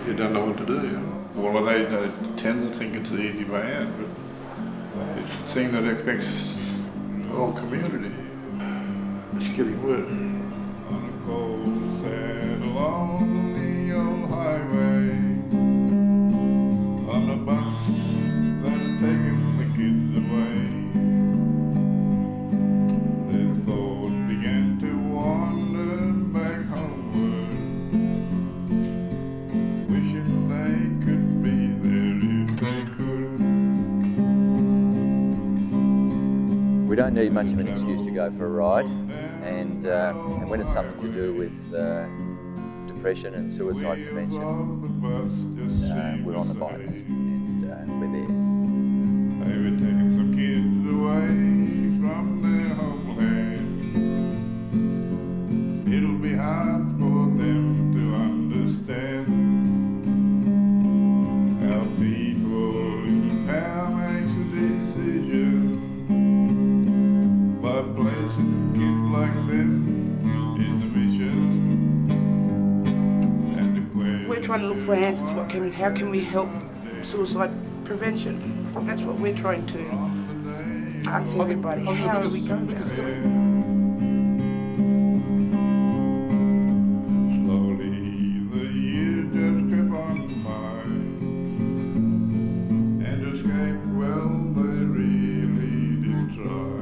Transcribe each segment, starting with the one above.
You don't know what to do. Well, they tend to think it's the easy way out, but it's a thing that affects the whole community. It's getting worse. On a cold, sad, lonely old highway, on a bus that's taking the kids away, their thoughts began to wander back homeward, wishing they could be there if they could. We don't need much of an excuse to go for a ride, and when it's something to do with depression and suicide prevention, we're on the bikes and we're there. They were taking some kids away from their homeland. It'll be hard for them to understand how people in power makes a decision by placing kids like them in the mission. And the question, We're trying to look for answers. How can we help suicide prevention? That's what we're trying to ask everybody. How do we go about it? slowly the years just crept on by, and escape, well, they really did try.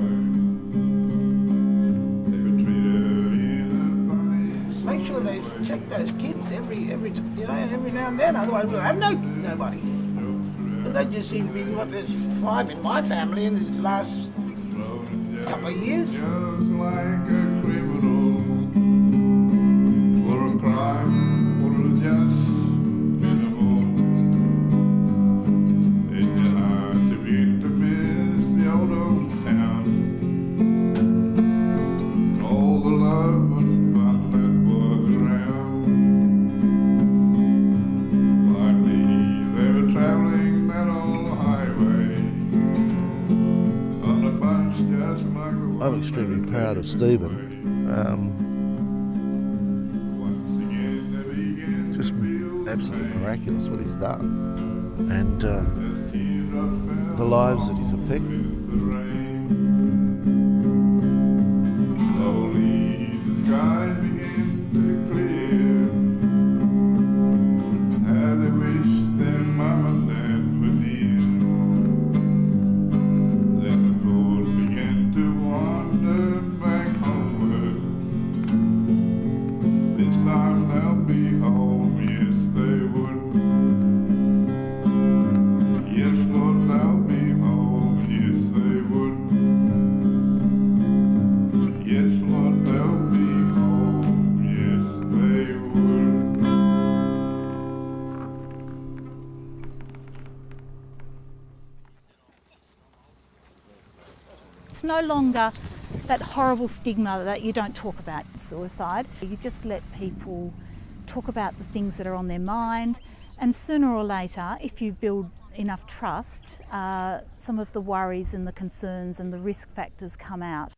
They were treated in a funny Make sure they check those kids every now and then. Otherwise, we'll have nobody. So they just seem to be there's 5 in my family in the last couple of years. just like a criminal for a crime or just minimal. It's hard to begin to miss the old town, all the love and fun that was around. Finally, they were traveling that old highway on a bunch just like the one. I'm extremely proud of Stephen. Just absolutely miraculous what he's done, and the lives that he's affected. Slowly the sky began to clear, how they wished their mom and dad were near. Then the thoughts began to wander back homeward. This time they'll be home, yes they would. Yes, Lord, they'll be home, yes they would. Yes, Lord, they'll be home, yes they would. It's no longer that horrible stigma that you don't talk about suicide. You just let people talk about the things that are on their mind, and sooner or later, if you build enough trust, some of the worries and the concerns and the risk factors come out.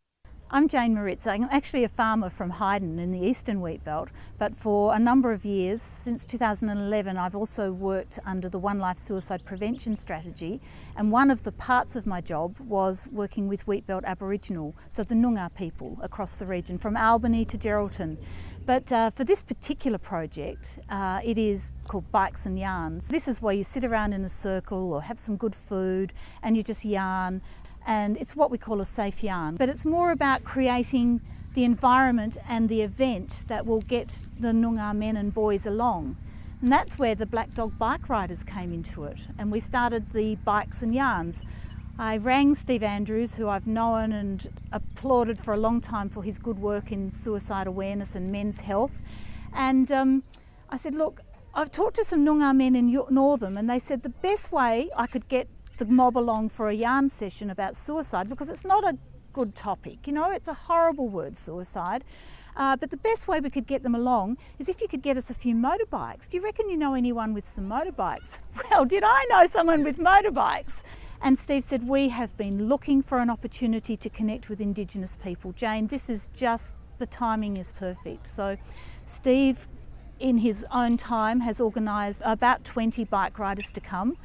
I'm Jane Mouritz. I'm actually a farmer from Hayden in the eastern wheatbelt, but for a number of years, since 2011, I've also worked under the OneLife suicide prevention strategy, and one of the parts of my job was working with wheatbelt Aboriginal, so the Noongar people across the region, from Albany to Geraldton. But for this particular project, it is called Bikes and Yarns. This is where you sit around in a circle or have some good food and you just yarn. And it's what we call a safe yarn. But it's more about creating the environment and the event that will get the Noongar men and boys along. And that's where the Black Dog bike riders came into it. And we started the Bikes and Yarns. I rang Steve Andrews, who I've known and applauded for a long time for his good work in suicide awareness and men's health. And I said, look, I've talked to some Noongar men in Northam, and they said the best way I could get the mob along for a yarn session about suicide, because it's not a good topic, you know, it's a horrible word, suicide. But the best way we could get them along is if you could get us a few motorbikes. Do you reckon you know anyone with some motorbikes? Well, did I know someone with motorbikes? And Steve said, we have been looking for an opportunity to connect with Indigenous people. Jane, this is just, the timing is perfect. So Steve, in his own time, has organised about 20 bike riders to come.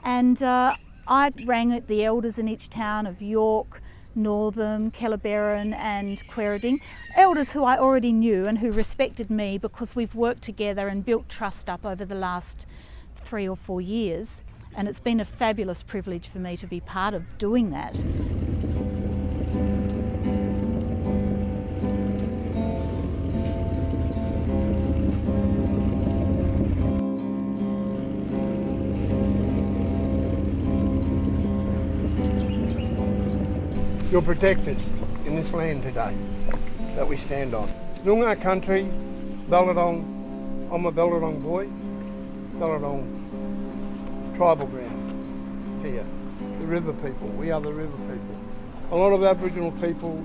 And I rang the elders in each town of York, Northam, Kellerberrin and Quairading, elders who I already knew and who respected me because we've worked together and built trust up over the last 3 or 4 years, and it's been a fabulous privilege for me to be part of doing that. You're protected in this land today that we stand on. Noongar country, Balladong, I'm a Balladong boy, Balladong tribal ground here. The river people, we are the river people. A lot of Aboriginal people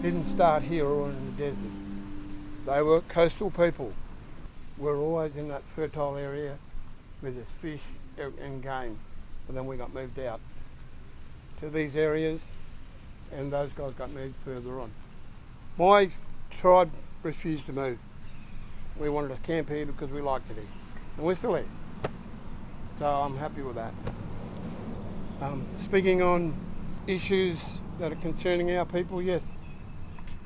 didn't start here or in the desert. They were coastal people. We're always in that fertile area where there's fish and game, but then we got moved out to these areas, and those guys got moved further on. My tribe refused to move. We wanted to camp here because we liked it here, and we're still here. So I'm happy with that. Speaking on issues that are concerning our people, yes,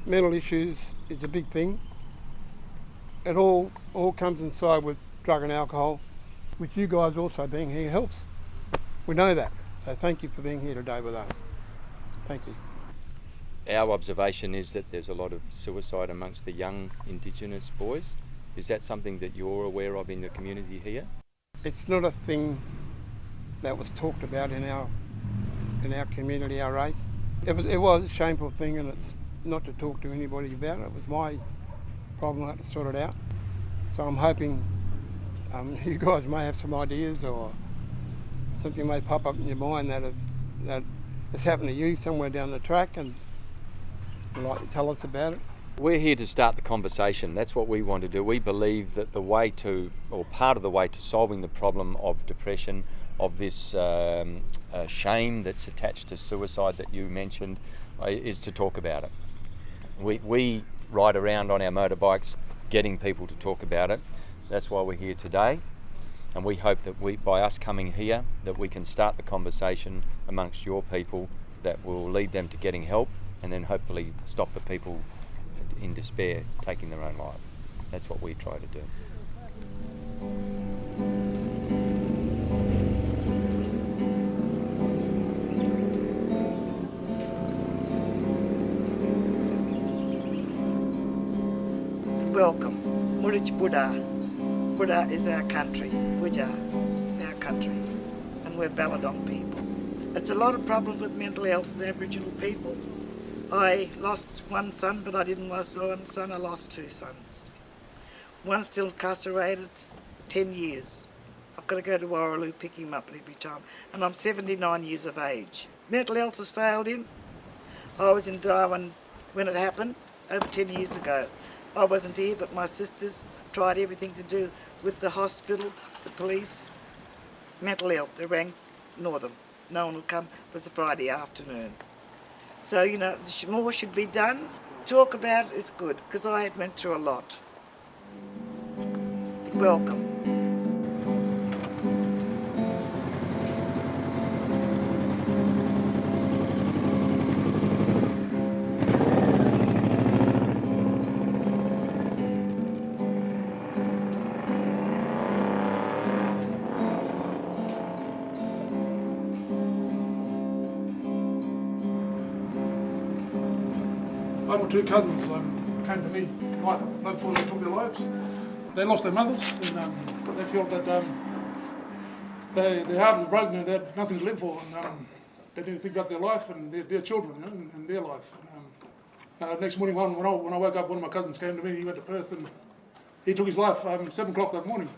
mental issues is a big thing. It all comes inside with drug and alcohol, which you guys also being here helps. We know that, so thank you for being here today with us. Thank you. Our observation is that there's a lot of suicide amongst the young Indigenous boys. Is that something that you're aware of in the community here? It's not a thing that was talked about in our community, our race. It was a shameful thing, and it's not to talk to anybody about it. It was my problem. I had to sort it out. So I'm hoping you guys may have some ideas, or something may pop up in your mind that has happened to you somewhere down the track, and you'd like to tell us about it. We're here to start the conversation. That's what we want to do. We believe that the way to, or part of the way to solving the problem of depression, of this shame that's attached to suicide that you mentioned, is to talk about it. We ride around on our motorbikes getting people to talk about it. That's why we're here today. And we hope that by us coming here, that we can start the conversation amongst your people that will lead them to getting help, and then hopefully stop the people in despair taking their own life. That's what we try to do. Welcome. Mouritz Buddha. Buddha is our country. Buddha is our country. And we're Balladong people. It's a lot of problems with mental health with Aboriginal people. I lost one son, but I didn't lose one son, I lost 2 sons. One's still incarcerated, 10 years. I've got to go to Warraloo, pick him up every time. And I'm 79 years of age. Mental health has failed him. I was in Darwin when it happened, over 10 years ago. I wasn't here, but my sisters tried everything to do with the hospital, the police, mental health. They rang Northam. No one will come. It was a Friday afternoon. So, you know, more should be done. Talk about it is good, because I had went through a lot. Welcome. I've got 2 cousins came to me right before they took their lives. They lost their mothers, and they felt that their heart was broken and they had nothing to live for, and they didn't think about their life and their children, you know, and their life. Next morning, when I woke up, one of my cousins came to me. He went to Perth and he took his life 7 o'clock that morning.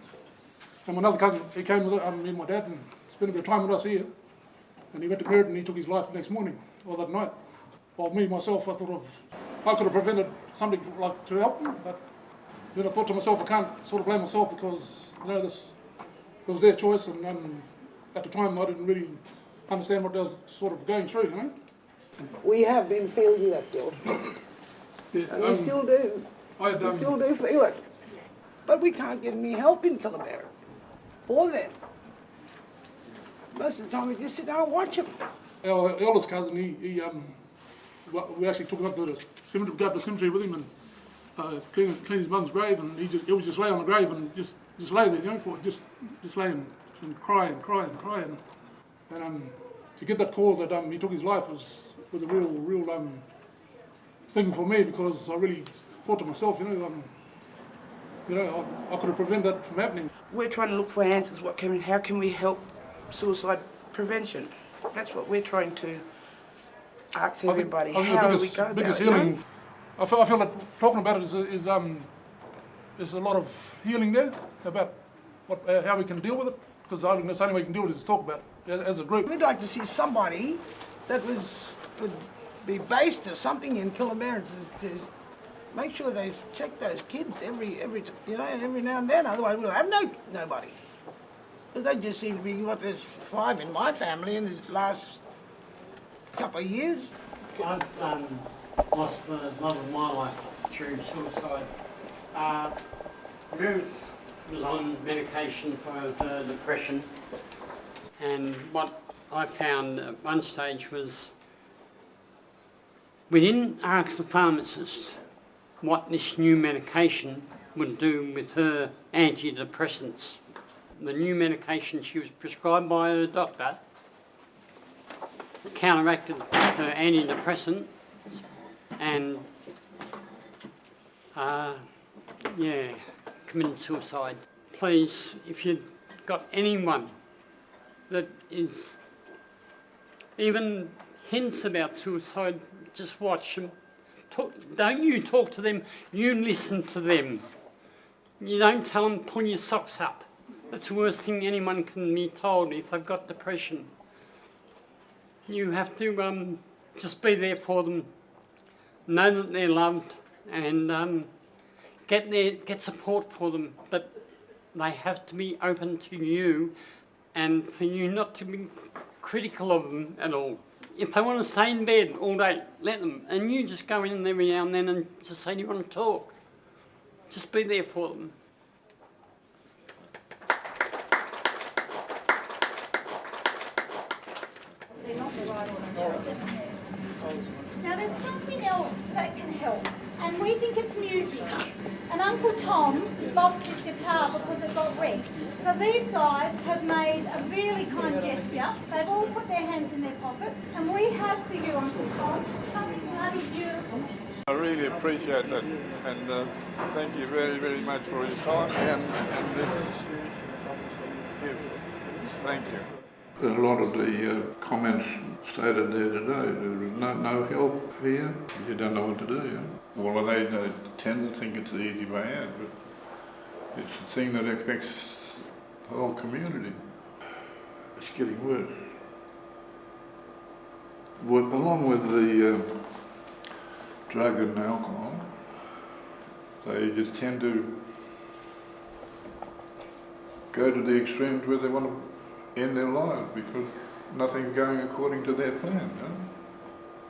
And my other cousin, he came with me and my dad and spent a bit of time with us here. And he went to Mouritz and he took his life the next morning, or that night. While me, myself, I could have prevented something like to help him, but then I thought to myself, I can't sort of blame myself because, it was their choice, and at the time I didn't really understand what they was sort of going through, We have been feeling that guilt. Yeah, And we still do. we still do feel it. But we can't get any help in Killamere for them. Most of the time we just sit down and watch them. Our eldest cousin, we actually took him up to the cemetery, go to the cemetery with him and clean his mum's grave, and he was just lay on the grave and just lay there, just lay and cry and cry and cry. And to get that call that he took his life was a real thing for me, because I really thought to myself, I could have prevented that from happening. We're trying to look for answers. How can we help suicide prevention? That's what we're trying to ask everybody. How do we go about biggest it? Healing, I feel that talking about it is a lot of healing there about how we can deal with it, because I think that's the only way we can deal with it is talk about it as a group. We'd like to see somebody that could be based or something in Killamere to make sure they check those kids every now and then. Otherwise, we'll have nobody. Because they just seem to be there's 5 in my family in the last couple of years. I've lost the love of my life through suicide. Mouritz was on medication for the depression, and what I found at one stage was we didn't ask the pharmacist what this new medication would do with her antidepressants. The new medication she was prescribed by her doctor counteracted her antidepressant, and committed suicide. Please, if you've got anyone that is even hints about suicide, just watch them. Don't you talk to them, you listen to them. You don't tell them, pull your socks up. That's the worst thing anyone can be told if they've got depression. You have to just be there for them, know that they're loved, and get support for them. But they have to be open to you, and for you not to be critical of them at all. If they want to stay in bed all day, let them. And you just go in every now and then and just say, do you want to talk? Just be there for them. Now there's something else that can help, and we think it's music. And Uncle Tom lost his guitar because it got wrecked. So these guys have made a really kind gesture. They've all put their hands in their pockets, and we have for you, Uncle Tom, something bloody beautiful. I really appreciate that, and thank you very, very much for your time and this gift. Thank you. A lot of the comments stated there today, there is no help here. You don't know what to do. Well, they tend to think it's the easy way out, but it's a thing that affects the whole community. It's getting worse. Along with the drug and alcohol, they just tend to go to the extremes where they want to end their lives because nothing's going according to their plan.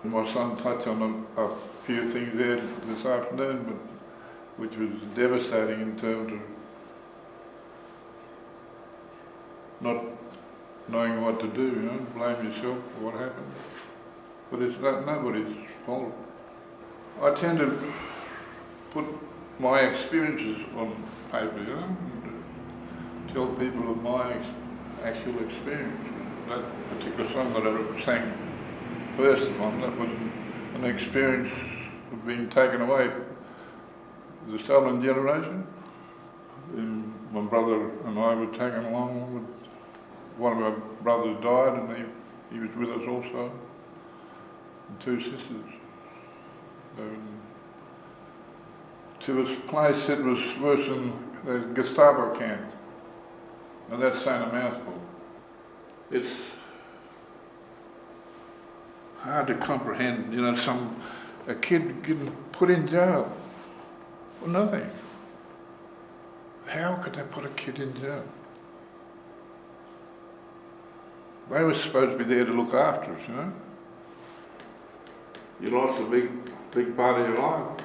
My son touched on a few things there this afternoon, but which was devastating in terms of not knowing what to do, blame yourself for what happened. But it's nobody's fault. I tend to put my experiences on paper, and tell people of my actual experience. That particular song that I sang first on, that was an experience of being taken away, the stolen generation. And my brother and I were taken along with, one of our brothers died and he was with us also, and 2 sisters. To a place that was worse than the Gestapo camp. And that's saying a mouthful. It's hard to comprehend, you know, a kid getting put in jail for nothing. How could they put a kid in jail? They were supposed to be there to look after us, you know. You lost a big part of your life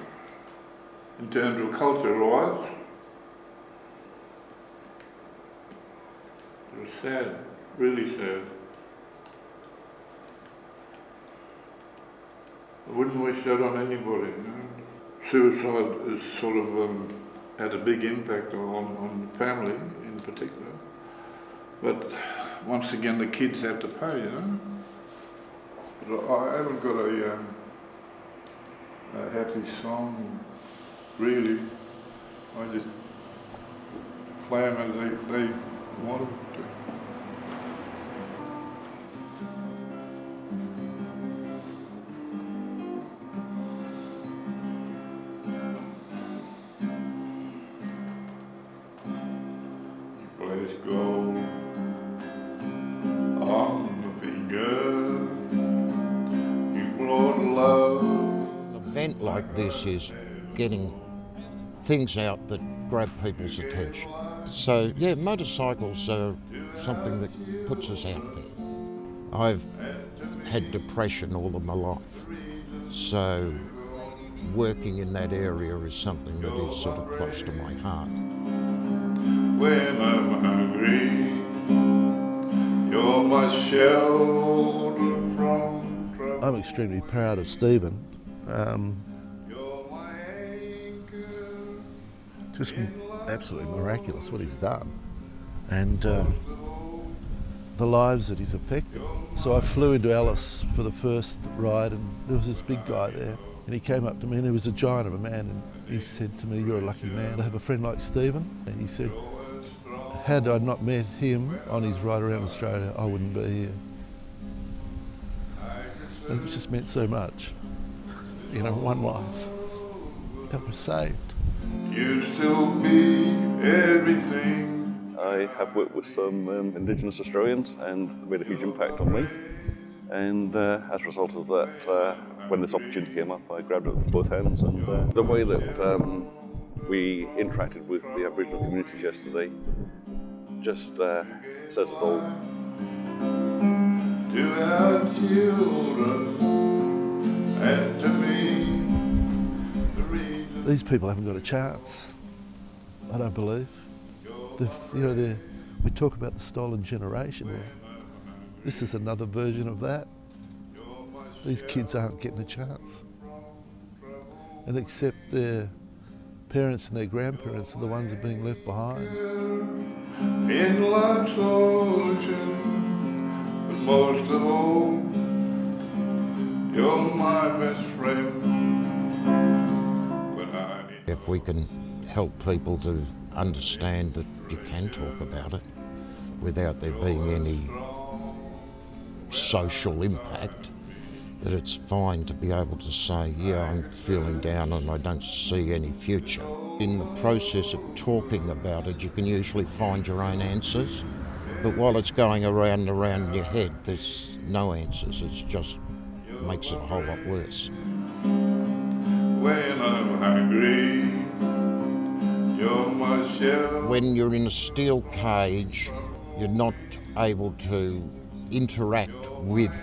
in terms of culture-wise. It was sad, really sad. I wouldn't wish that on anybody, you know. Suicide is sort of had a big impact on the family in particular. But once again, the kids have to pay, you know. But I haven't got a happy song, really. I just play them as they want them to. Let's go on the finger, you brought love. An event like this is getting things out that grab people's attention. So yeah, motorcycles are something that puts us out there. I've had depression all of my life, so working in that area is something that is sort of close to my heart. When I'm hungry, you're my shelter from trouble. I'm extremely proud of Stephen. Just absolutely miraculous what he's done, and the lives that he's affected. So I flew into Alice for the first ride, and there was this big guy there, and he came up to me, and he was a giant of a man, and he said to me, "You're a lucky man to have a friend like Stephen." And he said, had I not met him on his ride around Australia, I wouldn't be here. It just meant so much. You know, one life that was saved. You still be everything. I have worked with some Indigenous Australians and made a huge impact on me. And as a result of that, when this opportunity came up, I grabbed it with both hands. And the way that we interacted with the Aboriginal communities yesterday just says it all. To our children and to me, the reason. These people haven't got a chance, I don't believe. We talk about the stolen generation. Well, this is another version of that. These kids aren't getting a chance. And except their parents and their grandparents are the ones that are being left behind. In life's ocean, but most of all, you're my best friend. When I need. If we can help people to understand that you can talk about it without there being any social impact, that it's fine to be able to say, yeah, I'm feeling down and I don't see any future. In the process of talking about it, you can usually find your own answers, but while it's going around and around in your head, there's no answers. It just makes it a whole lot worse. When I'm hungry, you're my shelter. When you're in a steel cage, you're not able to interact with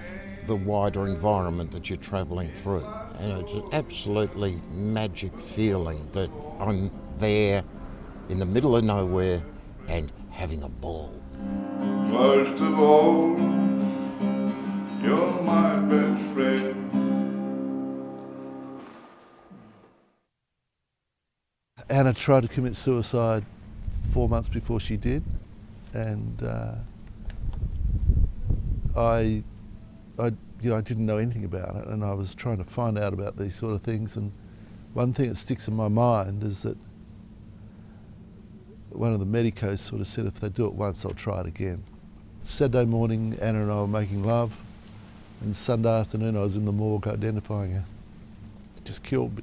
the wider environment that you're travelling through. And it's an absolutely magic feeling that I'm there in the middle of nowhere and having a ball. Most of all, you're my best friend. Anna tried to commit suicide 4 months before she did, and I didn't know anything about it, and I was trying to find out about these sort of things. And one thing that sticks in my mind is that one of the medicos sort of said, if they do it once, they'll try it again. Saturday morning, Anna and I were making love, and Sunday afternoon I was in the morgue identifying her. Just killed.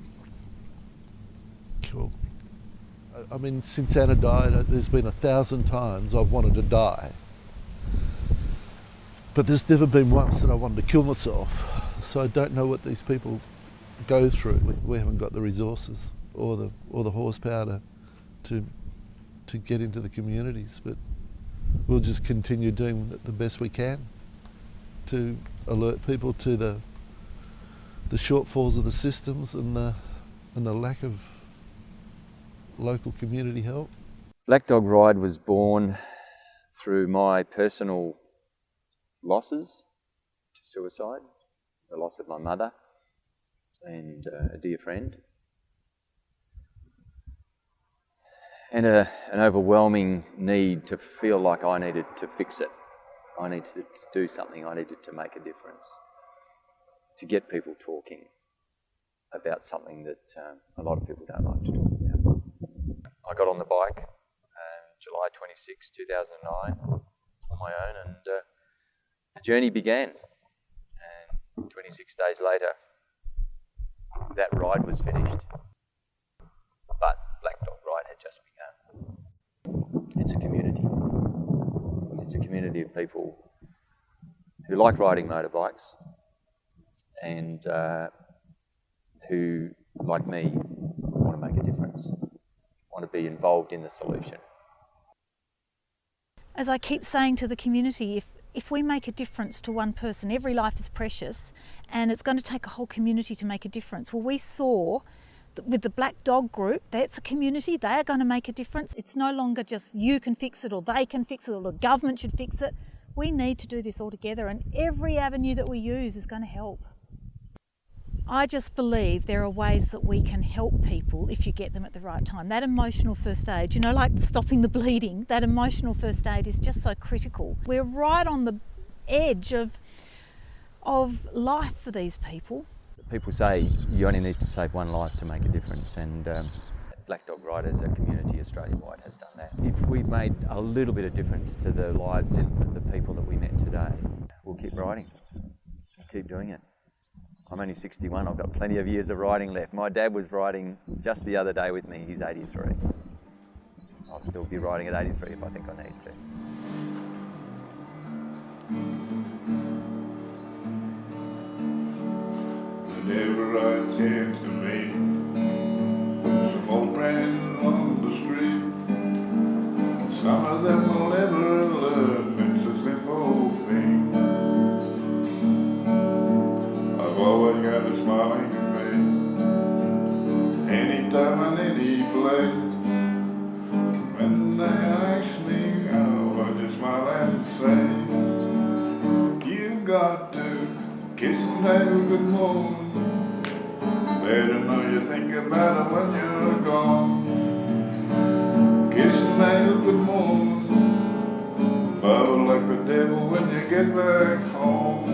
I mean, since Anna died, there's been 1,000 times I've wanted to die. But there's never been once that I wanted to kill myself. So I don't know what these people go through. We haven't got the resources or the horsepower to get into the communities, but we'll just continue doing the best we can to alert people to the shortfalls of the systems and the lack of local community help. Black Dog Ride was born through my personal losses to suicide, the loss of my mother and a dear friend, and an overwhelming need to feel like I needed to fix it. I needed to do something, I needed to make a difference, to get people talking about something that a lot of people don't like to talk about. I got on the bike July 26, 2009 on my own, and the journey began. And 26 days later, that ride was finished. But Black Dog Ride had just begun. It's a community. It's a community of people who like riding motorbikes and who, like me, want to make a difference, want to be involved in the solution. As I keep saying to the community, if we make a difference to one person, every life is precious, and it's going to take a whole community to make a difference. Well, we saw that with the Black Dog group, that's a community, they are going to make a difference. It's no longer just you can fix it or they can fix it or the government should fix it. We need to do this all together, and every avenue that we use is going to help. I just believe there are ways that we can help people if you get them at the right time. That emotional first aid, you know, like stopping the bleeding, that emotional first aid is just so critical. We're right on the edge of life for these people. People say you only need to save one life to make a difference, and Black Dog Ride as a community Australia-wide has done that. If we've made a little bit of difference to the lives of the people that we met today, we'll keep riding, we'll keep doing it. I'm only 61, I've got plenty of years of riding left. My dad was riding just the other day with me, he's 83. I'll still be riding at 83 if I think I need to. Whenever I tend to meet some old friends on the street, some of them will never learn it's a simple thing. I've always got a smiling face, anytime and any place. When they ask me how, I just smile and say, you've got to kiss and have a good morning. Let them know you think about them when you're gone. Kiss and have a good morning. Bubble like the devil when you get back home.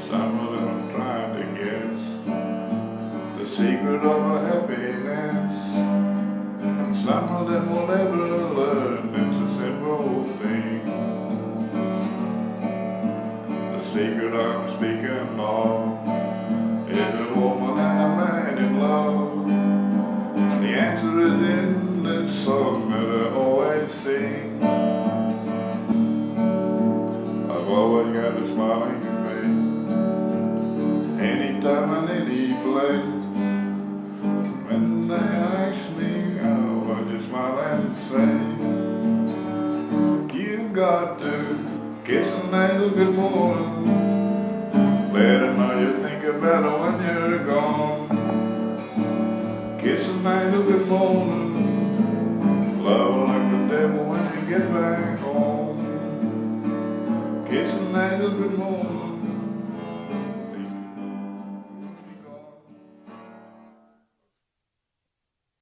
Some of them are trying to guess the secret of a happiness. Some of them will never learn it's a simple thing. The secret I'm speaking of is a woman and a man in love. The answer is in this song that I always sing. I've always got a smiling face, anytime and any place. When they ask me how, I just smile and say, you've got to kiss and have a good morning. Let them know you think about it when you're gone. Kiss and have a good morning. Love like the devil when you get back home. Kiss and have a good morning.